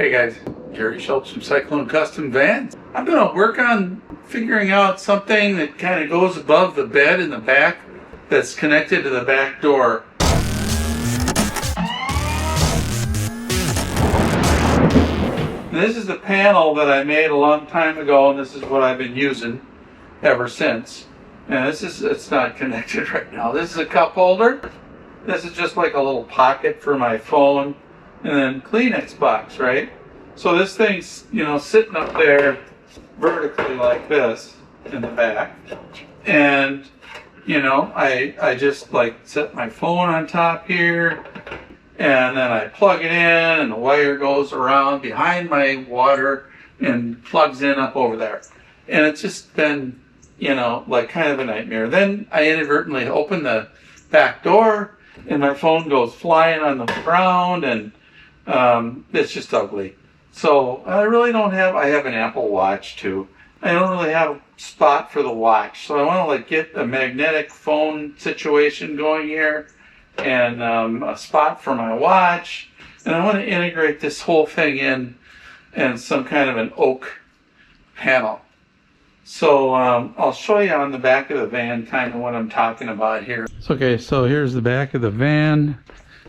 Hey guys, Gary Schultz from Cyclone Custom Vans. I'm going to work on figuring out something that kind of goes above the bed in the back that's connected to the back door. And this is the panel that I made a long time ago, and this is what I've been using ever since. And it's not connected right now. This is a cup holder. This is just like a little pocket for my phone, and then Kleenex box, right? So this thing's, sitting up there vertically like this in the back. And, I just like set my phone on top here, and then I plug it in, and the wire goes around behind my water and plugs in up over there. And it's just been, like kind of a nightmare. Then I inadvertently open the back door, and my phone goes flying on the ground, and it's just ugly. So I really don't have, I have an Apple Watch too. I don't really have a spot for the watch. So I want to get a magnetic phone situation going here, and a spot for my watch. And I want to integrate this whole thing in and some kind of an oak panel. So I'll show you on the back of the van kind of what I'm talking about here. Okay, so here's the back of the van,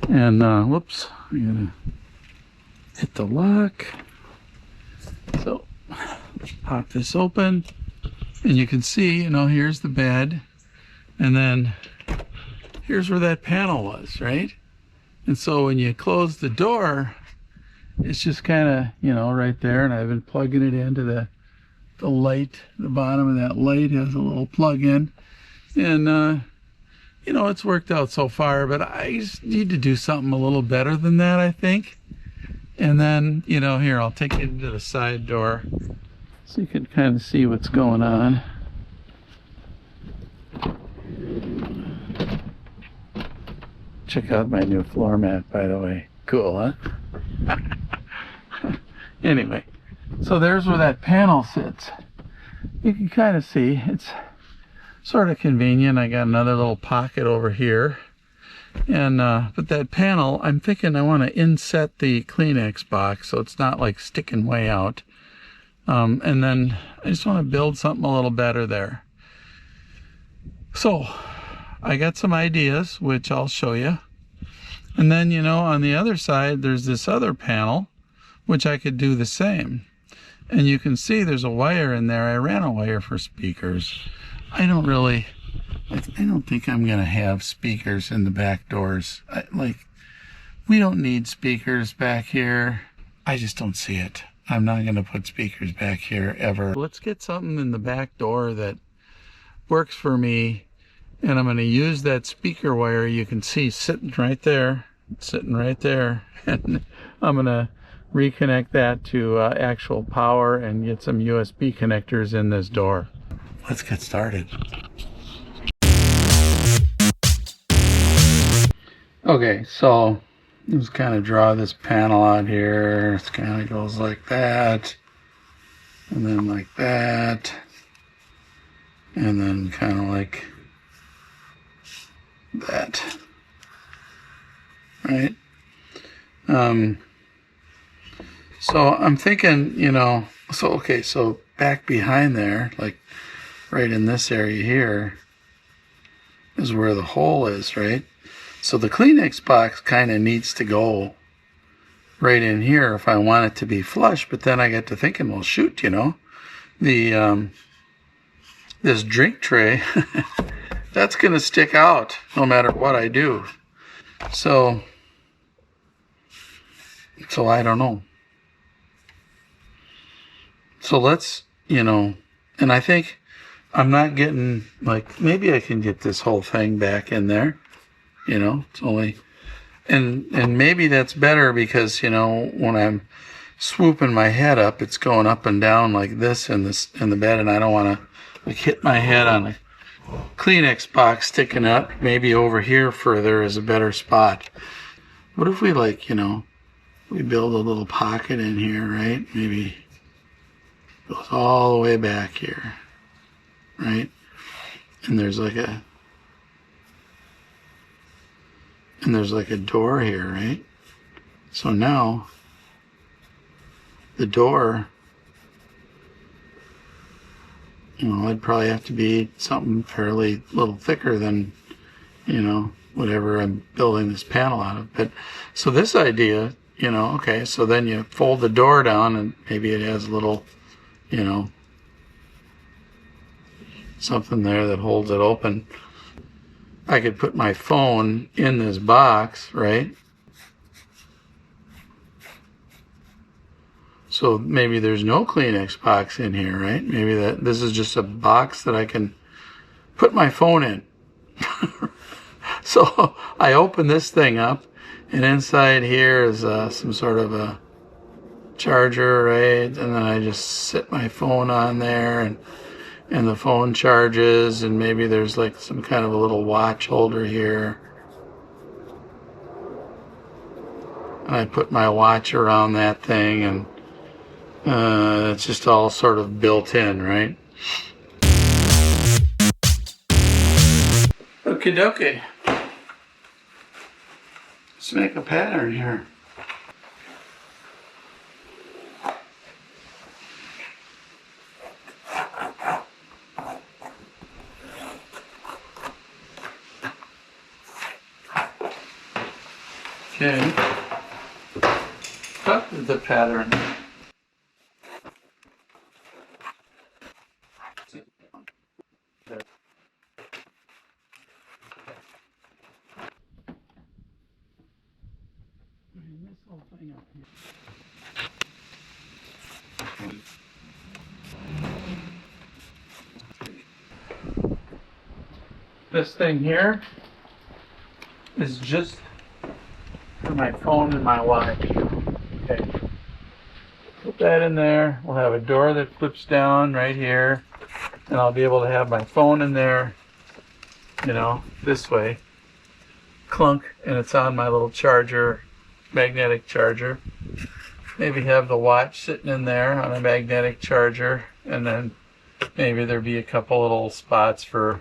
and whoops, I'm gonna hit the lock. So pop this open, and you can see, here's the bed, and then here's where that panel was, right? And so when you close the door, it's just kind of, right there, and I've been plugging it into the light. The bottom of that light has a little plug-in, and it's worked out so far, but I just need to do something a little better than that, I think. And then, here, I'll take it into the side door so you can kind of see what's going on. Check out my new floor mat, by the way. Cool, huh? Anyway, so there's where that panel sits. You can kind of see it's sort of convenient. I got another little pocket over here. And but that panel, I'm thinking I want to inset the Kleenex box so it's not like sticking way out. And then I just want to build something a little better there. So I got some ideas, which I'll show you. And then, on the other side, there's this other panel, which I could do the same. And you can see there's a wire in there. I ran a wire for speakers. I don't think I'm going to have speakers in the back doors. We don't need speakers back here. I just don't see it. I'm not going to put speakers back here ever. Let's get something in the back door that works for me. And I'm going to use that speaker wire you can see sitting right there. And I'm going to reconnect that to actual power and get some USB connectors in this door. Let's get started. Okay, so let's kind of draw this panel out here. It kind of goes like that, and then like that, and then kind of like that, right? So I'm thinking, so back behind there, like right in this area here, is where the hole is, right? So the Kleenex box kind of needs to go right in here if I want it to be flush. But then I get to thinking, well, shoot, this drink tray, that's going to stick out no matter what I do. So I don't know. So let's, and I think I'm not getting, maybe I can get this whole thing back in there. It's only, and maybe that's better because, when I'm swooping my head up, it's going up and down like this in the bed, and I don't want to hit my head on a Kleenex box sticking up. Maybe over here further is a better spot. What if we we build a little pocket in here, right? Maybe it goes all the way back here, right? And there's like a door here, right? So now the door, it'd probably have to be something fairly little thicker than, whatever I'm building this panel out of. But so this idea, okay, so then you fold the door down and maybe it has a little, something there that holds it open. I could put my phone in this box, right? So maybe there's no Kleenex box in here, right? Maybe this is just a box that I can put my phone in. So I open this thing up, and inside here is some sort of a charger, right? And then I just sit my phone on there, and the phone charges, and maybe there's like some kind of a little watch holder here. And I put my watch around that thing, and it's just all sort of built in, right? Okie dokie. Let's make a pattern here. Okay. Cut the pattern. This thing here is just for my phone and my watch. Okay. Put that in there. We'll have a door that flips down right here, and I'll be able to have my phone in there, this way. Clunk, and it's on my little charger, magnetic charger. Maybe have the watch sitting in there on a magnetic charger, and then maybe there'd be a couple little spots for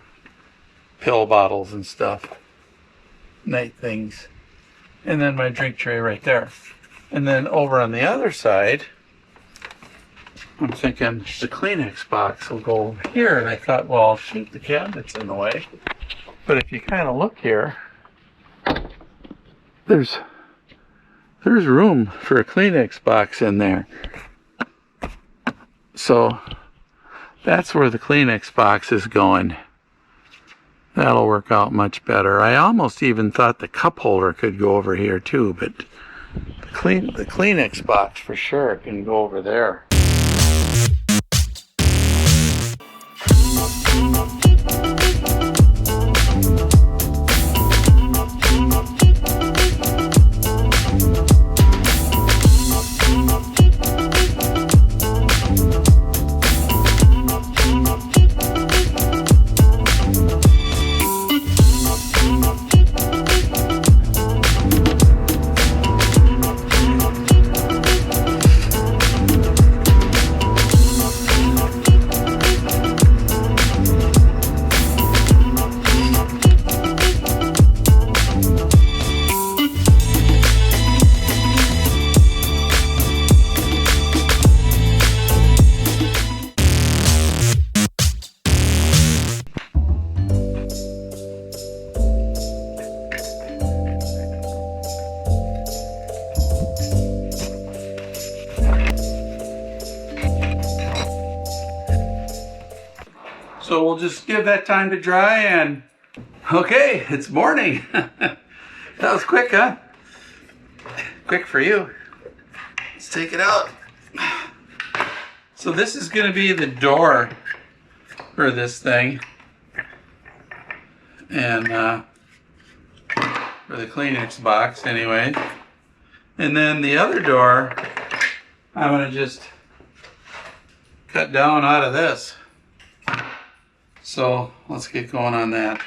pill bottles and stuff, night things, and then my drink tray right there. And then over on the other side, I'm thinking the Kleenex box will go over here, and I thought, well, shoot, the cabinet's in the way. But if you kind of look here, there's room for a Kleenex box in there. So that's where the Kleenex box is going. That'll work out much better. I almost even thought the cup holder could go over here too, but the Kleenex box for sure can go over there. So we'll just give that time to dry, and okay, it's morning. That was quick, huh? Quick for you. Let's take it out. So this is going to be the door for this thing, and for the Kleenex box anyway. And then the other door, I'm going to just cut down out of this. So let's get going on that.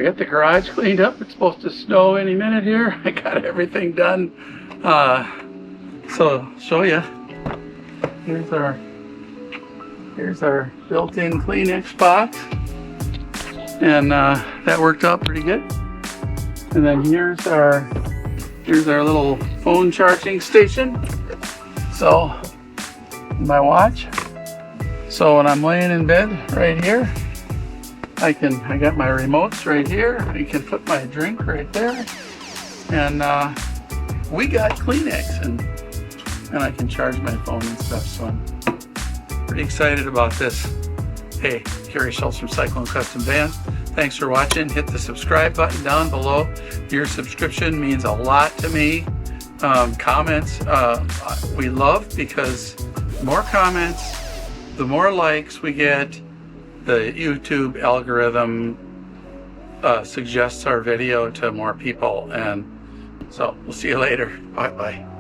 I got the garage cleaned up. It's supposed to snow any minute here. I got everything done. So show you. Here's our built-in Kleenex box, and that worked out pretty good. And then here's our little phone charging station. So my watch. So when I'm laying in bed right here, I got my remotes right here. I can put my drink right there, and we got Kleenex, and I can charge my phone and stuff. So I'm pretty excited about this. Hey, Gary Schultz from Cyclone Custom Vans. Thanks for watching. Hit the subscribe button down below. Your subscription means a lot to me. Comments we love, because the more comments, the more likes we get. The YouTube algorithm suggests our video to more people, and so we'll see you later. Bye bye.